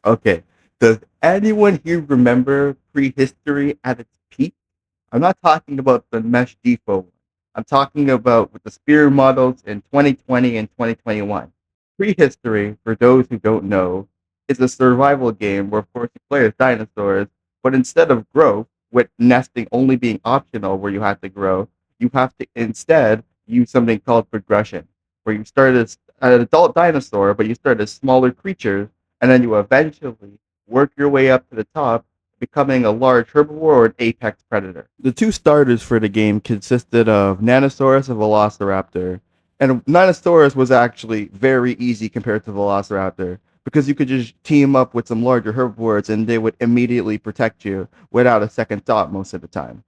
Okay. Does anyone here remember Prehistory at its peak? I'm not talking about the Mesh Depot one. I'm talking about with the spear models in 2020 and 2021. Prehistory, for those who don't know, is a survival game where, of course, you play as dinosaurs, but instead of growth, with nesting only being optional where you have to grow, you have to instead use something called progression, where you start as an adult dinosaur, but you start as smaller creatures, and then you eventually work your way up to the top, becoming a large herbivore or an apex predator. The two starters for the game consisted of Nanosaurus and Velociraptor. And Nanosaurus was actually very easy compared to Velociraptor because you could just team up with some larger herbivores and they would immediately protect you without a second thought most of the time.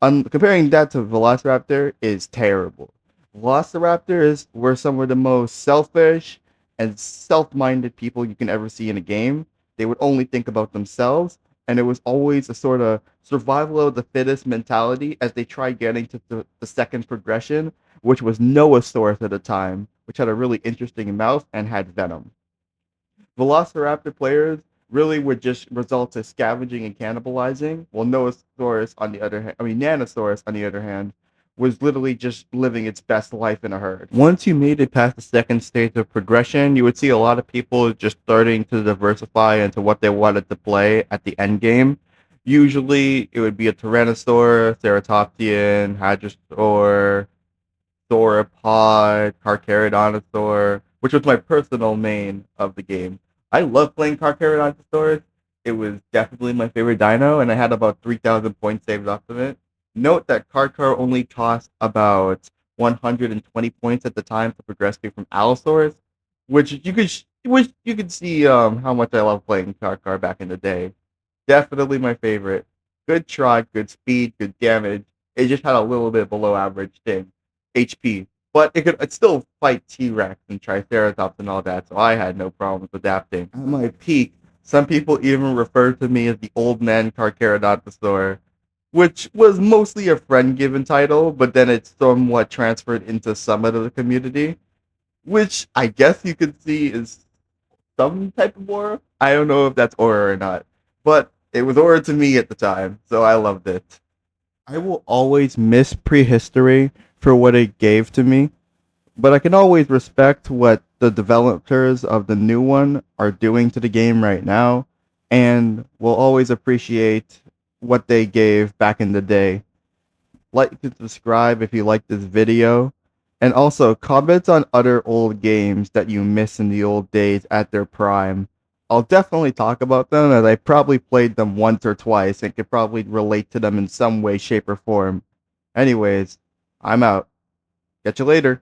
Comparing that to Velociraptor is terrible. Velociraptors were some of the most selfish and self-minded people you can ever see in a game. They would only think about themselves, and it was always a sort of survival of the fittest mentality as they tried getting to the second progression, which was Noasaurus at the time, which had a really interesting mouth and had venom. Velociraptor players really would just result to scavenging and cannibalizing, while Noasaurus on the other hand, Nanosaurus on the other hand, was literally just living its best life in a herd. Once you made it past the second stage of progression, you would see a lot of people just starting to diversify into what they wanted to play at the end game. Usually, it would be a Tyrannosaur, Ceratopsian, Hadrosaur, Sauropod, Carcharodontosaur, which was my personal main of the game. I love playing Carcharodontosaurus. It was definitely my favorite dino, and I had about 3,000 points saved up of it. Note that Carchar only cost about 120 points at the time to progress me from Allosaurus, which you could see how much I love playing Carchar back in the day. Definitely my favorite. Good trot, good speed, good damage. It just had a little bit below average thing, HP, but it still fight T Rex and Triceratops and all that. So I had no problems adapting. At my peak, some people even refer to me as the old man Carcharodontosaur, which was mostly a friend given title, but then it's somewhat transferred into some of the community, which I guess you could see is some type of aura. I don't know if that's aura or not, but it was aura to me at the time, so I loved it. I will always miss Prehistory for what it gave to me, but I can always respect what the developers of the new one are doing to the game right now, and will always appreciate what they gave back in the day. Like to subscribe if you like this video, and also comment on other old games that you miss in the old days at their prime. I'll definitely talk about them as I probably played them once or twice and could probably relate to them in some way, shape, or form. Anyways, I'm out. Catch you later.